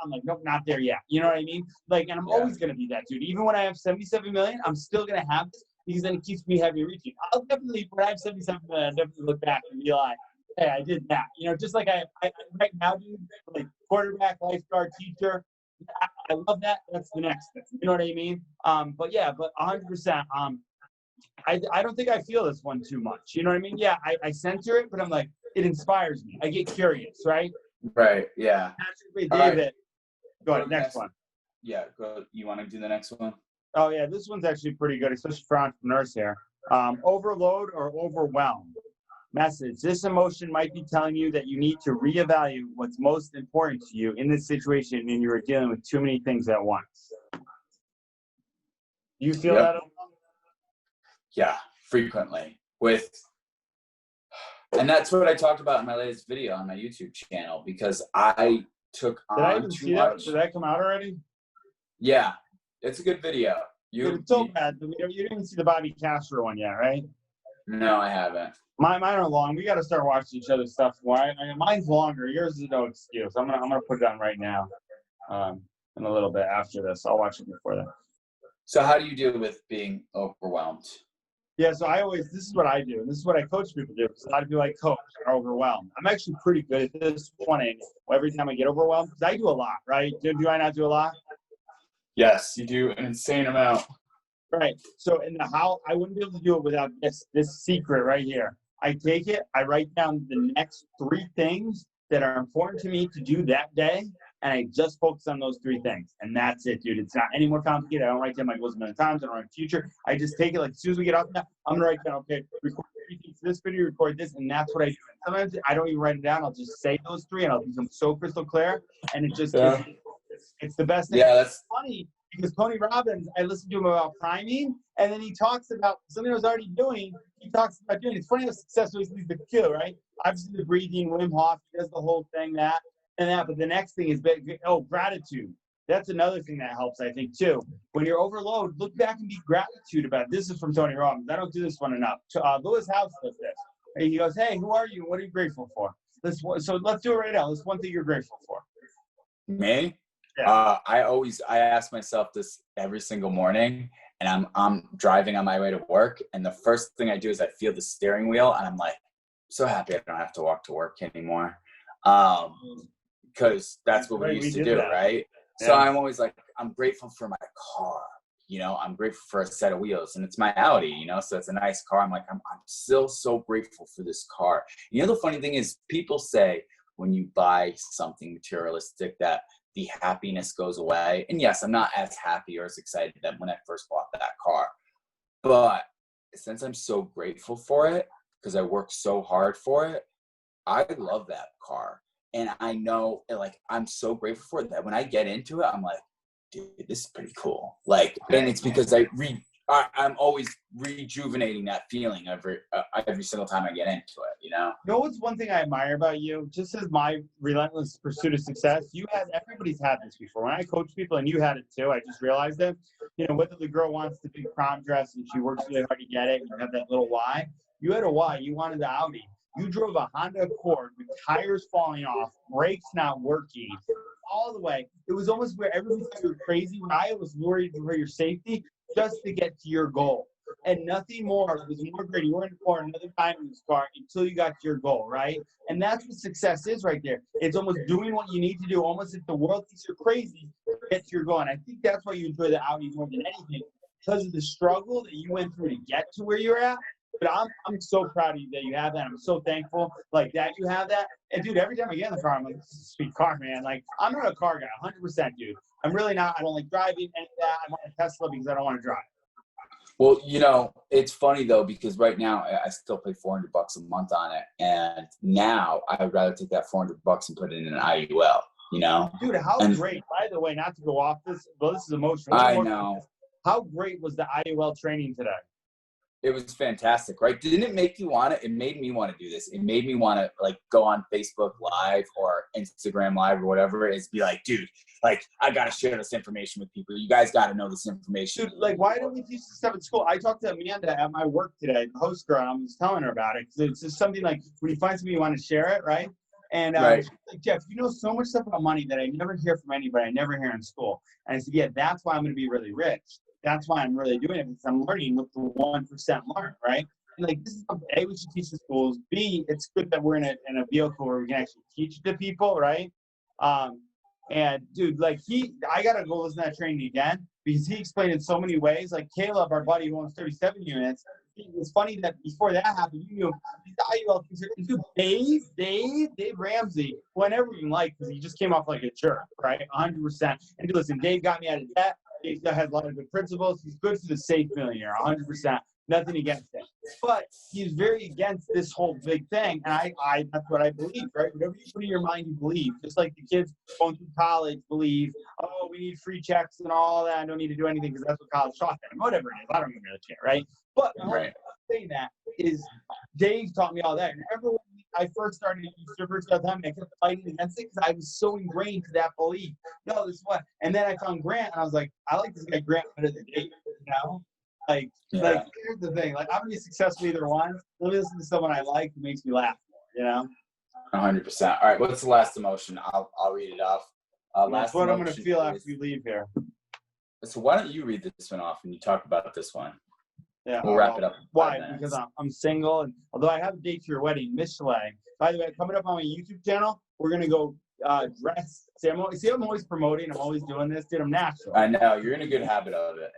I'm like, nope, not there yet. You know what I mean? Like, and I'm always gonna be that dude. Even when I have 77 million, I'm still gonna have this because then it keeps me heavy reaching. I'll definitely, when I have 77 million, I'll definitely look back and be like, hey, I did that. Just like I right now, dude, like quarterback, lifeguard, teacher. I love that. That's the next thing. You know what I mean? But 100%. I don't think I feel this one too much. You know what I mean? Yeah, I censor it, but I'm like, it inspires me. I get curious, right? Right, yeah. Patrick, David. Right. Go ahead, next one. Yeah, go. You want to do the next one? Oh, yeah, this one's actually pretty good, especially for entrepreneurs here. Overload or overwhelm. Message. This emotion might be telling you that you need to reevaluate what's most important to you in this situation and you are dealing with too many things at once. You feel that? Yeah, frequently. And that's what I talked about in my latest video on my YouTube channel, because I took on too much. Did that come out already? Yeah, it's a good video. It's so bad. You didn't even see the Bobby Castro one yet, right? No, I haven't. Mine are long. We got to start watching each other's stuff more. Mine's longer. Yours is no excuse. I'm gonna put it on right now. In a little bit after this, I'll watch it before that. So how do you deal with being overwhelmed? Yeah, so this is what I do, and this is what I coach people to do, because a lot of people I coach are overwhelmed. I'm actually pretty good at this one angle. Every time I get overwhelmed, because I do a lot, right? Do I not do a lot? Yes, you do an insane amount. Right. So how I wouldn't be able to do it without this secret right here. I take it, I write down the next 3 things that are important to me to do that day, and I just focus on those 3 things. And that's it, dude. It's not any more complicated. I don't write down my goals a million times. I don't write future. I just take it like as soon as we get off that, I'm gonna write down, okay, record 3 things for this video, record this, and that's what I do. And sometimes I don't even write it down. I'll just say those 3 and I'll become so crystal clear. And it just it's the best thing. Yeah, that's funny. Because Tony Robbins, I listened to him about priming, and then he talks about something I was already doing. He talks about doing. It's funny how successful he's the kill, right? Obviously, the breathing, Wim Hof, he does the whole thing, that and that. But the next thing is gratitude. That's another thing that helps, I think, too. When you're overloaded, look back and be gratitude about it. This is from Tony Robbins. I don't do this one enough. Lewis House does this. And he goes, "Hey, who are you? What are you grateful for?" So let's do it right now. What's one thing you're grateful for? Me. Yeah. I ask myself this every single morning, and I'm driving on my way to work, and the first thing I do is I feel the steering wheel, and I'm like, so happy I don't have to walk to work anymore, because that's what we used to do, right? Yeah. So I'm always like, I'm grateful for my car, I'm grateful for a set of wheels, and it's my Audi, so it's a nice car. I'm like, I'm still so grateful for this car. The funny thing is, people say when you buy something materialistic that the happiness goes away. And yes, I'm not as happy or as excited as when I first bought that car. But since I'm so grateful for it, because I worked so hard for it, I love that car. And I know, like, I'm so grateful for it that when I get into it, I'm like, dude, this is pretty cool. Like, and it's because I'm always rejuvenating that feeling every single time I get into it, You know what's one thing I admire about you? Just as my relentless pursuit of success, everybody's had this before. When I coach people, and you had it too, I just realized it. Whether the girl wants the big prom dress and she works really hard to get it, and you have that little why. You had a why. You wanted the Audi. You drove a Honda Accord with tires falling off, brakes not working, all the way. It was almost where everybody thought you were crazy. When I was worried for your safety, just to get to your goal. And nothing more. It was more great. You weren't for another time in this car until you got to your goal, right? And that's what success is right there. It's almost doing what you need to do, almost if the world thinks you're crazy, to get to your goal. And I think that's why you enjoy the Audi more than anything, because of the struggle that you went through to get to where you're at. But I'm so proud of you that you have that. I'm so thankful that you have that. And dude, every time I get in the car, I'm like, this is a sweet car, man. Like, I'm not a car guy, 100%, dude. I'm really not. I don't like driving any of that. I want a Tesla because I don't want to drive. Well, it's funny though, because right now I still pay $400 a month on it. And now I would rather take that $400 and put it in an IUL, Dude, great, by the way, not to go off this, but this is emotional. I know. How great was the IUL training today? It was fantastic, right? Didn't it make you want to? It made me want to do this. It made me want to go on Facebook Live or Instagram Live or whatever it is. Be like, dude, I got to share this information with people. You guys got to know this information. Dude, why don't we teach this stuff at school? I talked to Amanda at my work today, the host girl, and I was telling her about it. Because it's just something like when you find something you want to share it, right? And right. She's like, Jeff, you know so much stuff about money that I never hear from anybody. I never hear in school. And I said, yeah, that's why I'm going to be really rich. That's why I'm really doing it, because I'm learning what the 1% learn, right? And this is something, A, we should teach the schools. B, it's good that we're in a vehicle where we can actually teach the people, right? And dude, I gotta go listen to that training again, because he explained in so many ways. Like Caleb, our buddy who owns 37 units, it's funny that before that happened, you knew the IUL things. Dave Ramsey, who I never even liked, because he just came off like a jerk, right? 100%. And listen, Dave got me out of debt. He has a lot of good principles. He's good for the safe millionaire, 100%. Nothing against him. But he's very against this whole big thing. And I that's what I believe, right? Whatever you put in your mind, you believe. Just like the kids going through college believe, oh, we need free checks and all that. I don't need to do anything because that's what college taught them. Whatever it is. I don't even really care, right? But right. Saying that is Dave taught me all that. And everyone, I first started strippers at the time, I kept fighting against it because I was so ingrained to that belief. No, this is what. And then I found Grant, and I was like, I like this guy Grant better than Dave, here's the thing. I'm gonna be successful either one. Let me listen to someone I like who makes me laugh more, 100%. All right, what's the last emotion? I'll read it off. That's what I'm gonna feel after you leave here. So why don't you read this one off and you talk about this one? Yeah, we'll wrap it up. Why? Because I'm single, and although I have a date to your wedding, Miss Chalet. By the way, coming up on my YouTube channel, we're gonna go dress. I'm always promoting. I'm always doing this, dude. I'm natural. I know you're in a good habit of it.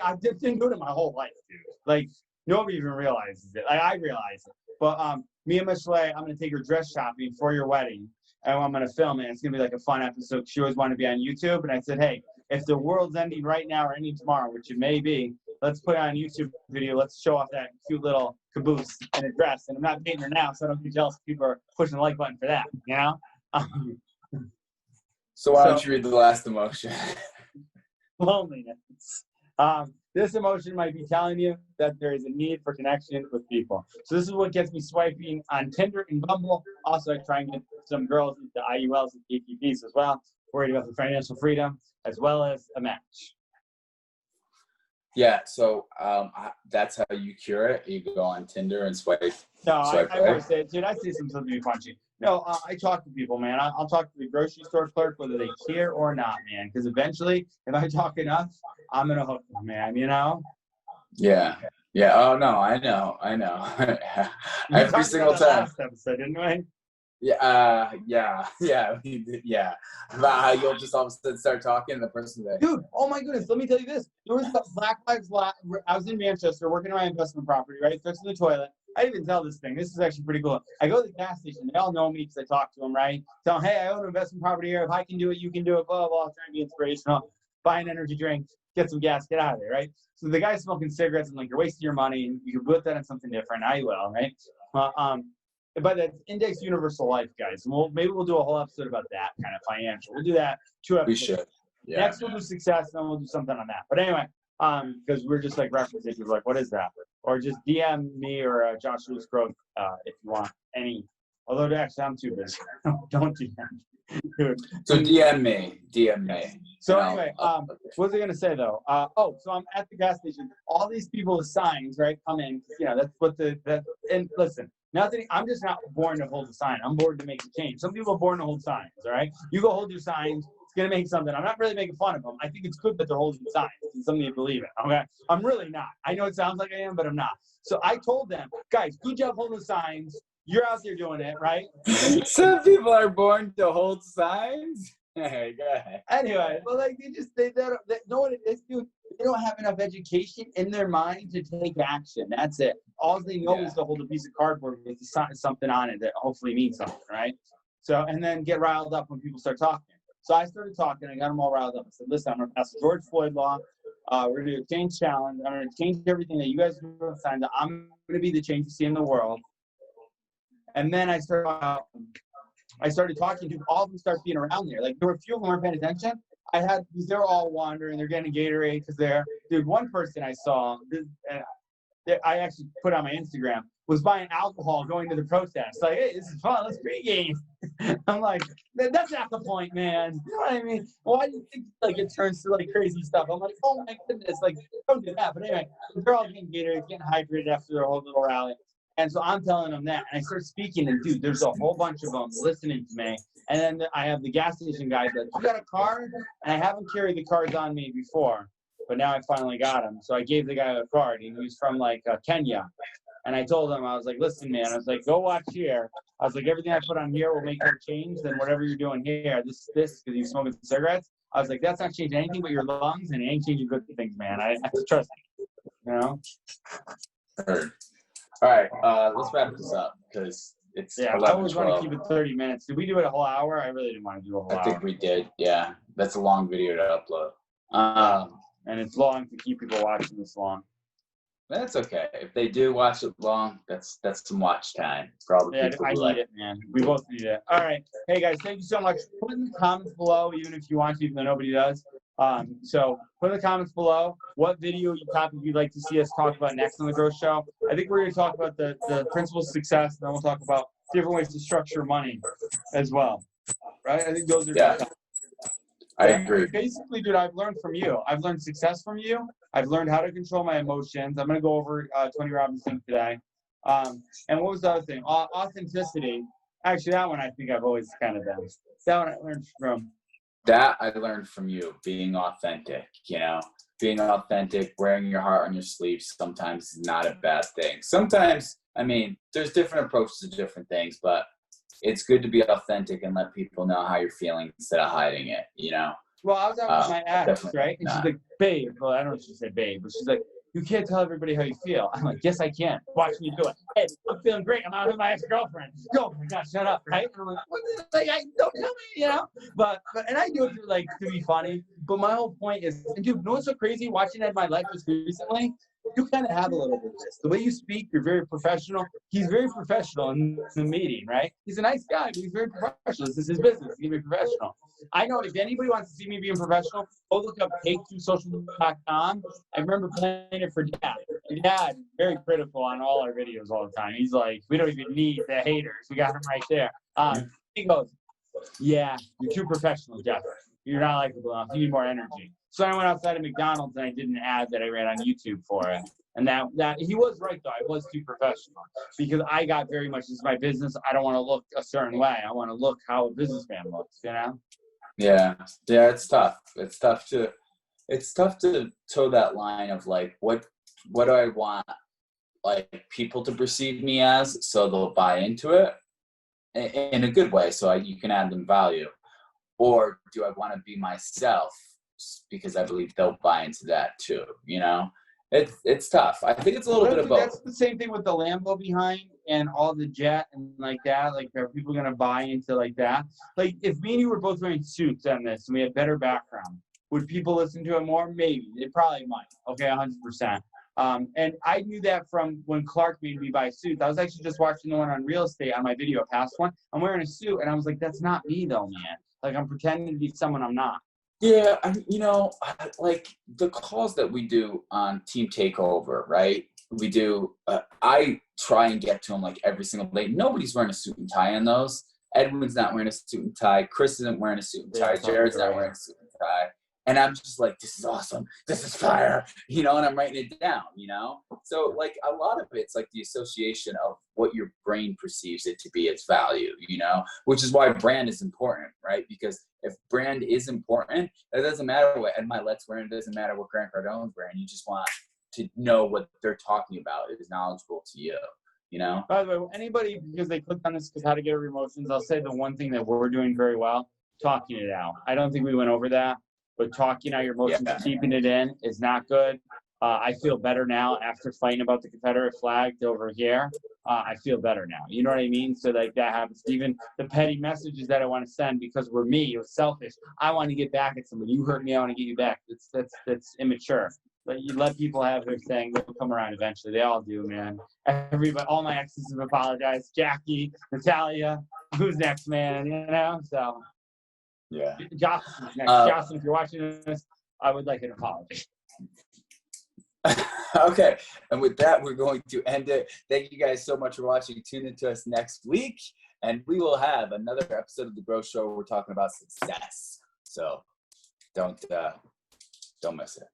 I've been doing it my whole life, dude. Like nobody even realizes it. Like I realize it. But me and Miss Chalet, I'm gonna take her dress shopping for your wedding, and I'm gonna film it. It's gonna be like a fun episode. She always wanted to be on YouTube, and I said, hey, if the world's ending right now or ending tomorrow, which it may be, let's put it on a YouTube video. Let's show off that cute little caboose in a dress. And I'm not dating her now, so I don't get jealous if people are pushing the like button for that, you know? So why don't you read the last emotion? Loneliness. This emotion might be telling you that there is a need for connection with people. So this is what gets me swiping on Tinder and Bumble. Also, I try and get some girls into IULs and PPPs as well. Worried about the financial freedom as well as a match. Yeah, so that's how you cure it. You go on Tinder and swipe. No, I always say, dude, I say something to be punchy. No, I talk to people, man. I'll talk to the grocery store clerk whether they care or not, man. Because eventually, if I talk enough, I'm gonna hook them, man. You know? Yeah. Yeah. Oh no, I know. Every single time. Last episode, didn't we? Yeah. Yeah. About how you'll just all of a sudden start talking and the person there. Dude, oh my goodness, let me tell you this. There was the Black Lives Matter. I was in Manchester working on my investment property, right? Fixing the toilet. I didn't even tell this thing. This is actually pretty cool. I go to the gas station. They all know me because I talk to them, right? Tell them, hey, I own an investment property here. If I can do it, you can do it. Blah, blah, blah. Trying to be inspirational. Buy an energy drink. Get some gas. Get out of there, right? So the guy's smoking cigarettes. I'm like, you're wasting your money. And you can put that on something different. I will, right? But that's Index Universal Life, guys. And maybe we'll do a whole episode about that kind of financial. We'll do that 2 episodes. We should. Yeah. Next, we'll do success, and then we'll do something on that. But anyway, because we're just like referencing, people like, what is that? Or just DM me or Josh Lewis Growth if you want any. Although actually, I'm too busy. Don't DM. Dude. So DM me. So anyway, what was I gonna say though? So I'm at the gas station. All these people with signs, right, come in. You know, that's what and listen. Nothing. I'm just not born to hold a sign. I'm born to make a change. Some people are born to hold signs. All right. You go hold your signs. It's gonna make something. I'm not really making fun of them. I think it's good that they're holding signs. It's something you believe in. Okay. I'm really not. I know it sounds like I am, but I'm not. So I told them, guys, good job holding the signs. You're out there doing it, right? Some people are born to hold signs. Hey, go ahead. Anyway, well, like they know what it is, dude. They don't have enough education in their mind to take action. That's it. All they know is to hold a piece of cardboard with something on it that hopefully means something, right? So, and then get riled up when people start talking. So I started talking. I got them all riled up. I said, listen, I'm going to pass the George Floyd law. We're going to do a change challenge. I'm going to change everything that you guys do. I'm going to be the change you see in the world. And then I started talking to all of them, start being around there. Like there were a few of them weren't paying attention. They're all wandering. They're getting Gatorade because one person I saw, I actually put on my Instagram, was buying alcohol going to the protest. Like, hey, this is fun. Let's pregame. I'm like, that's not the point, man. You know what I mean? Why do you think like it turns to like crazy stuff? I'm like, oh my goodness, like don't do that. But anyway, they're all getting Gatorade, getting hydrated after their whole little rally. And so I'm telling them that, and I start speaking, and dude, there's a whole bunch of them listening to me. And then I have the gas station guy like, you got a card? And I haven't carried the cards on me before, but now I finally got them. So I gave the guy a card. He was from like Kenya. And I told him, I was like, listen, man, I was like, go watch here. I was like, everything I put on here will make that change. Then whatever you're doing here, this, because you're smoking cigarettes. I was like, that's not changing anything but your lungs, and it ain't changing good things, man. I have to trust you, you know? All right, let's wrap this up because it's 11, I always want to keep it 30 minutes. Did we do it a whole hour? I really didn't want to do a whole hour. I think we did, yeah. That's a long video to upload. And it's long to keep people watching this long. That's okay. If they do watch it long, that's some watch time for all the people. I need it, man. We both need it. All right. Hey, guys, thank you so much. Put in the comments below, even if you want to, even though nobody does. So put in the comments below what video topic you'd like to see us talk about next on the Growth Show. I think we're going to talk about the principles of success, and then we'll talk about different ways to structure money as well. Right? I think those are I agree. Basically, dude, I've learned from you. I've learned success from you. I've learned how to control my emotions. I'm going to go over Tony Robbins today. And what was the other thing? Authenticity. Actually, that one I think I've always kind of done. That one I learned from That I learned from you, being authentic, being authentic, wearing your heart on your sleeve sometimes is not a bad thing. Sometimes, I mean, there's different approaches to different things, but it's good to be authentic and let people know how you're feeling instead of hiding it, Well, I was out with my ex, definitely right? And she's like, babe. Well, I don't know if she said babe, but she's like, you can't tell everybody how you feel. I'm like, yes, I can. Watch me do it. Hey, I'm feeling great. I'm out with my ex-girlfriend. Oh my gosh, shut up, right? And I'm like, what is like, don't tell me, But and I do it to be funny. But my whole point is, and dude, you know what's so crazy? Watching that in my life just recently, you kind of have a little bit of this. The way you speak, you're very professional. He's very professional in the meeting, right? He's a nice guy, but he's very professional. This is his business. He's very professional. I know if anybody wants to see me being professional, go look up take2social.com. I remember playing it for Dad. And Dad, very critical on all our videos all the time. He's like, we don't even need the haters. We got him right there. He goes, yeah, you're too professional, Jeff. You're not likable enough. You need more energy. So I went outside of McDonald's and I did an ad that I ran on YouTube for it. And that he was right though. I was too professional because I got very much, this is my business. I don't want to look a certain way. I want to look how a businessman looks, Yeah, it's tough. It's tough to toe that line of like, what do I want like people to perceive me as so they'll buy into it in a good way so you can add them value, or do I want to be myself because I believe they'll buy into that too, It's tough. I think it's a little bit of both. That's the same thing with the Lambo behind and all the jet and like that. Like, are people going to buy into like that? Like, if me and you were both wearing suits on this and we had better background, would people listen to it more? Maybe. They probably might. Okay, 100%. And I knew that from when Clark made me buy suits. I was actually just watching the one on real estate on my video, past one. I'm wearing a suit, and I was like, that's not me though, man. Like, I'm pretending to be someone I'm not. Yeah, like the calls that we do on Team Takeover, right? We do, I try and get to them like every single day. Nobody's wearing a suit and tie in those. Edwin's not wearing a suit and tie. Chris isn't wearing a suit and tie. Jared's not wearing a suit and tie. And I'm just like, this is awesome. This is fire. And I'm writing it down, So like a lot of it's like the association of what your brain perceives it to be its value, which is why brand is important, right? Because if brand is important, it doesn't matter what Ed Milet's wearing. It doesn't matter what Grant Cardone's wearing. You just want to know what they're talking about is knowledgeable to you, By the way, anybody, because they clicked on this because how to get over emotions, I'll say the one thing that we're doing very well, talking it out. I don't think we went over that. But talking out your emotions, keeping it in is not good. I feel better now after fighting about the Confederate flag over here. I feel better now. You know what I mean? So like that happens. Even the petty messages that I want to send because we're me, it was selfish. I want to get back at somebody. You hurt me, I want to get you back. That's immature. But you let people have their thing. They'll come around eventually. They all do, man. Everybody, all my exes have apologized. Jackie, Natalia, who's next, man? So. Yeah. Jocelyn's next. Jocelyn, if you're watching this, I would like an apology. Okay. And with that, we're going to end it. Thank you guys so much for watching. Tune into us next week, and we will have another episode of The Growth Show where we're talking about success. So don't miss it.